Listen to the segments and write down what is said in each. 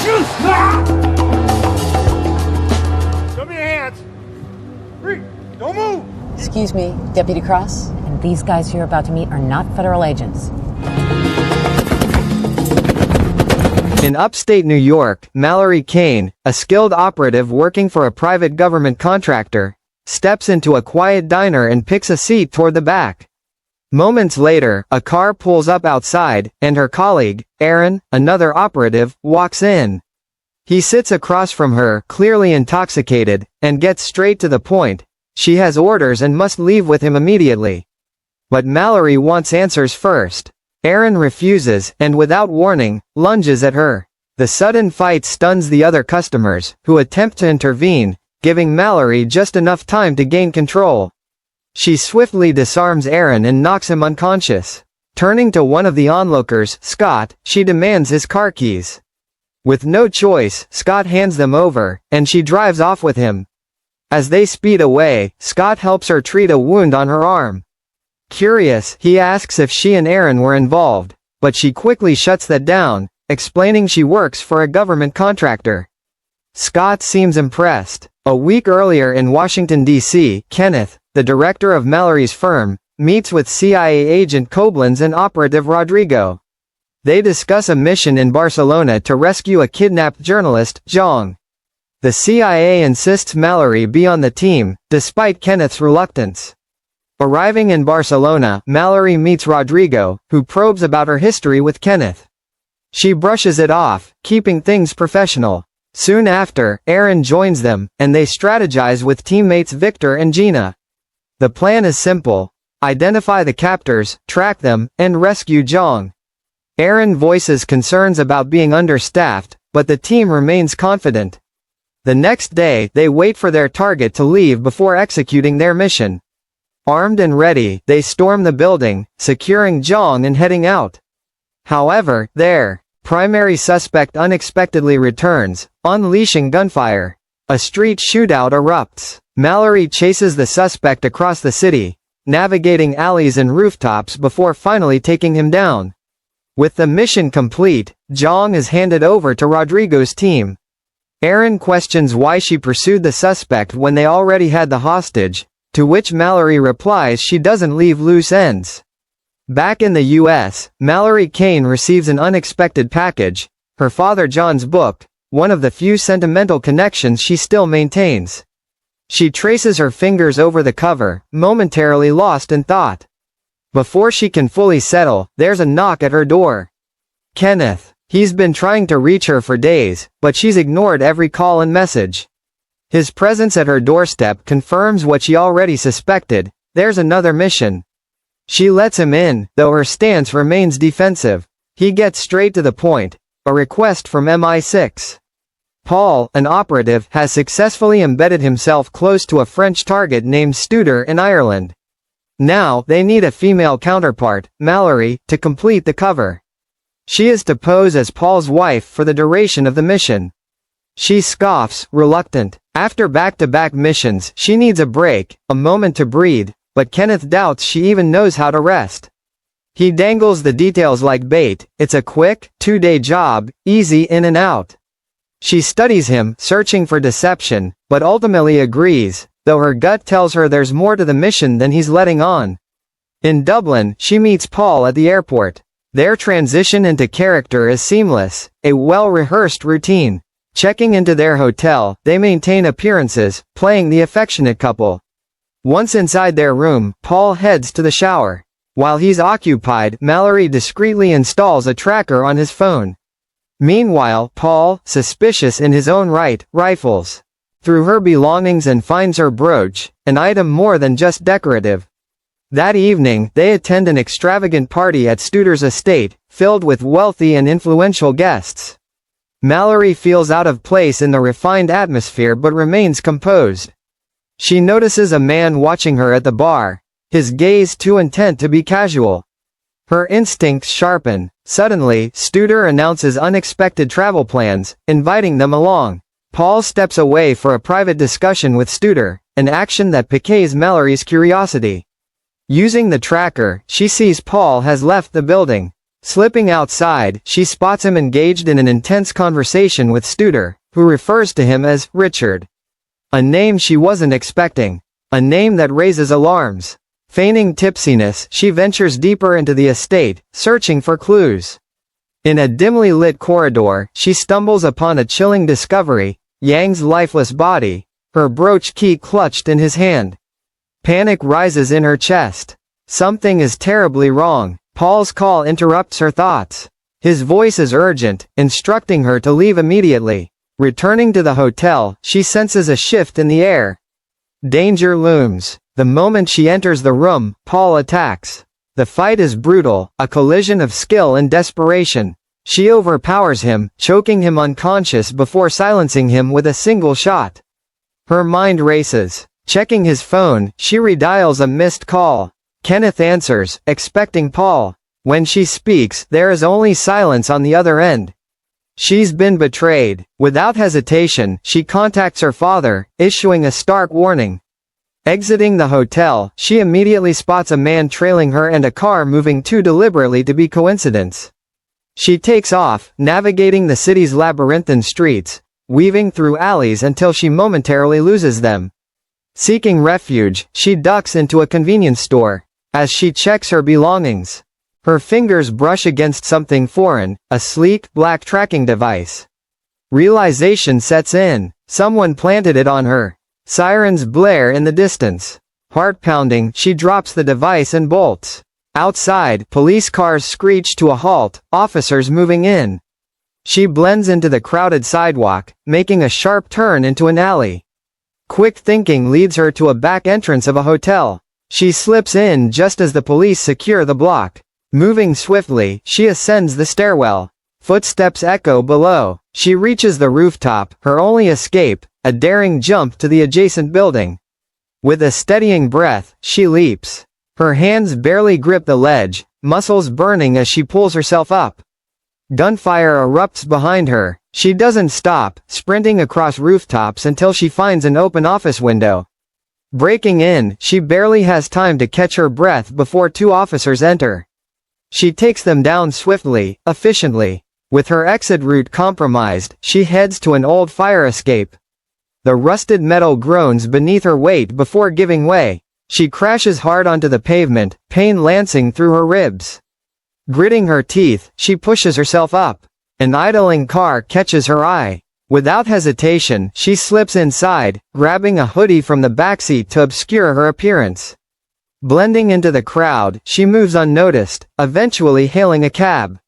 Show me your hands. Free. Don't move. Excuse me, Deputy Cross, and these guys you're about to meet are not federal agents. In upstate New York, Mallory Kane, a skilled operative working for a private government contractor, steps into a quiet diner and picks a seat toward the back. Moments later, a car pulls up outside, and her colleague, Aaron, another operative, walks in. He sits across from her, clearly intoxicated, and gets straight to the point. She has orders and must leave with him immediately. But Mallory wants answers first. Aaron refuses, and without warning, lunges at her. The sudden fight stuns the other customers, who attempt to intervene, giving Mallory just enough time to gain control. She swiftly disarms Aaron and knocks him unconscious. Turning to one of the onlookers, Scott, she demands his car keys. With no choice, Scott hands them over, and she drives off with him. As they speed away, Scott helps her treat a wound on her arm. Curious, he asks if she and Aaron were involved, but she quickly shuts that down, explaining she works for a government contractor. Scott seems impressed. A week earlier in Washington, D.C., Kenneth, the director of Mallory's firm, meets with CIA agent Koblenz and operative Rodrigo. They discuss a mission in Barcelona to rescue a kidnapped journalist, Zhang. The CIA insists Mallory be on the team, despite Kenneth's reluctance. Arriving in Barcelona, Mallory meets Rodrigo, who probes about her history with Kenneth. She brushes it off, keeping things professional. Soon after, Aaron joins them, and they strategize with teammates Victor and Gina. The plan is simple. Identify the captors, track them, and rescue Zhang. Aaron voices concerns about being understaffed, but the team remains confident. The next day, they wait for their target to leave before executing their mission. Armed and ready, they storm the building, securing Zhang and heading out. However, their primary suspect unexpectedly returns, unleashing gunfire. A street shootout erupts. Mallory chases the suspect across the city, navigating alleys and rooftops before finally taking him down. With the mission complete, Zhang is handed over to Rodrigo's team. Aaron questions why she pursued the suspect when they already had the hostage, to which Mallory replies she doesn't leave loose ends. Back in the U.S., Mallory Kane receives an unexpected package, her father John's book, one of the few sentimental connections she still maintains. She traces her fingers over the cover, momentarily lost in thought. Before she can fully settle, there's a knock at her door. Kenneth. He's been trying to reach her for days, but she's ignored every call and message. His presence at her doorstep confirms what she already suspected: there's another mission. She lets him in, though her stance remains defensive. He gets straight to the point: a request from MI6. Paul, an operative, has successfully embedded himself close to a French target named Studer in Ireland. Now, they need a female counterpart, Mallory, to complete the cover. She is to pose as Paul's wife for the duration of the mission. She scoffs, reluctant. After back-to-back missions, she needs a break, a moment to breathe, but Kenneth doubts she even knows how to rest. He dangles the details like bait: it's a quick, 2-day job, easy in and out. She studies him, searching for deception, but ultimately agrees, though her gut tells her there's more to the mission than he's letting on. In Dublin, she meets Paul at the airport. Their transition into character is seamless, a well-rehearsed routine. Checking into their hotel, they maintain appearances, playing the affectionate couple. Once inside their room, Paul heads to the shower. While he's occupied, Mallory discreetly installs a tracker on his phone. Meanwhile, Paul, suspicious in his own right, rifles through her belongings and finds her brooch, an item more than just decorative. That evening, they attend an extravagant party at Studer's estate, filled with wealthy and influential guests. Mallory feels out of place in the refined atmosphere but remains composed. She notices a man watching her at the bar, his gaze too intent to be casual. Her instincts sharpen. Suddenly, Studer announces unexpected travel plans, inviting them along. Paul steps away for a private discussion with Studer, an action that piques Mallory's curiosity. Using the tracker, she sees Paul has left the building. Slipping outside, she spots him engaged in an intense conversation with Studer, who refers to him as Richard. A name she wasn't expecting. A name that raises alarms. Feigning tipsiness, she ventures deeper into the estate, searching for clues. In a dimly lit corridor, she stumbles upon a chilling discovery, Yang's lifeless body, her brooch key clutched in his hand. Panic rises in her chest. Something is terribly wrong. Paul's call interrupts her thoughts. His voice is urgent, instructing her to leave immediately. Returning to the hotel, she senses a shift in the air. Danger looms. The moment she enters the room, Paul attacks. The fight is brutal, a collision of skill and desperation. She overpowers him, choking him unconscious before silencing him with a single shot. Her mind races. Checking his phone, she redials a missed call. Kenneth answers, expecting Paul. When she speaks, there is only silence on the other end. She's been betrayed. Without hesitation, she contacts her father, issuing a stark warning. Exiting the hotel, she immediately spots a man trailing her and a car moving too deliberately to be coincidence. She takes off, navigating the city's labyrinthine streets, weaving through alleys until she momentarily loses them. Seeking refuge, she ducks into a convenience store. As she checks her belongings, her fingers brush against something foreign, a sleek, black tracking device. Realization sets in. Someone planted it on her. Sirens blare in the distance. Heart pounding, she drops the device and bolts. Outside, police cars screech to a halt, officers moving in. She blends into the crowded sidewalk, making a sharp turn into an alley. Quick thinking leads her to a back entrance of a hotel. She slips in just as the police secure the block. Moving swiftly, she ascends the stairwell. Footsteps echo below. She reaches the rooftop, her only escape, a daring jump to the adjacent building. With a steadying breath, she leaps. Her hands barely grip the ledge, muscles burning as she pulls herself up. Gunfire erupts behind her. She doesn't stop, sprinting across rooftops until she finds an open office window. Breaking in, she barely has time to catch her breath before two officers enter. She takes them down swiftly, efficiently. With her exit route compromised, she heads to an old fire escape. The rusted metal groans beneath her weight before giving way. She crashes hard onto the pavement, pain lancing through her ribs. Gritting her teeth, she pushes herself up. An idling car catches her eye. Without hesitation, she slips inside, grabbing a hoodie from the backseat to obscure her appearance. Blending into the crowd, she moves unnoticed, eventually hailing a cab.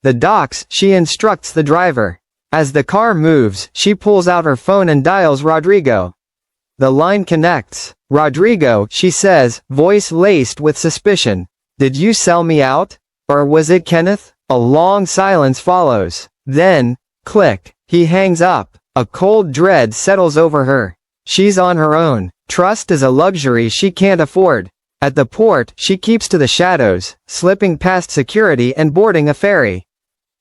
The docks, she instructs the driver. As the car moves, she pulls out her phone and dials Rodrigo. The line connects. Rodrigo, she says, voice laced with suspicion. Did you sell me out? Or was it Kenneth? A long silence follows. Then, click. He hangs up. A cold dread settles over her. She's on her own. Trust is a luxury she can't afford. At the port, she keeps to the shadows, slipping past security and boarding a ferry.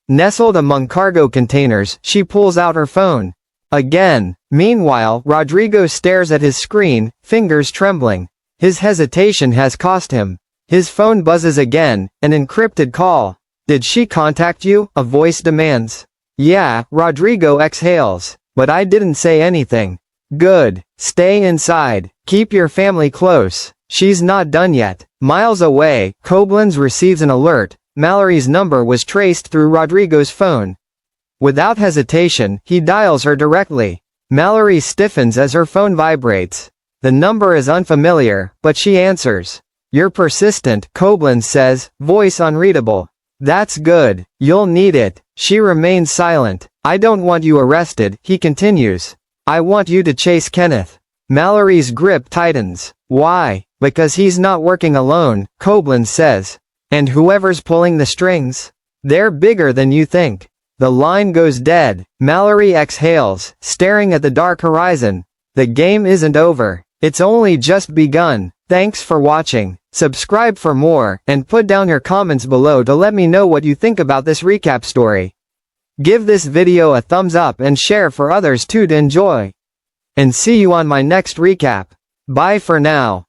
Nestled among cargo containers, she pulls out her phone. Again. Meanwhile, Rodrigo stares at his screen, fingers trembling. His hesitation has cost him. His phone buzzes again, an encrypted call. Did she contact you? A voice demands. Yeah, Rodrigo exhales. But I didn't say anything. Good. Stay inside. Keep your family close. She's not done yet. Miles away, Koblenz receives an alert. Mallory's number was traced through Rodrigo's phone. Without hesitation, he dials her directly. Mallory stiffens as her phone vibrates. The number is unfamiliar, but she answers. You're persistent, Koblenz says, voice unreadable. That's good. You'll need it. She remains silent. I don't want you arrested, he continues. I want you to chase Kenneth. Mallory's grip tightens. Why? Because he's not working alone, Koblenz says. And whoever's pulling the strings? They're bigger than you think. The line goes dead. Mallory exhales, staring at the dark horizon. The game isn't over. It's only just begun. Thanks for watching. Subscribe for more, and put down your comments below to let me know what you think about this recap story. Give this video a thumbs up and share for others too to enjoy. And see you on my next recap. Bye for now.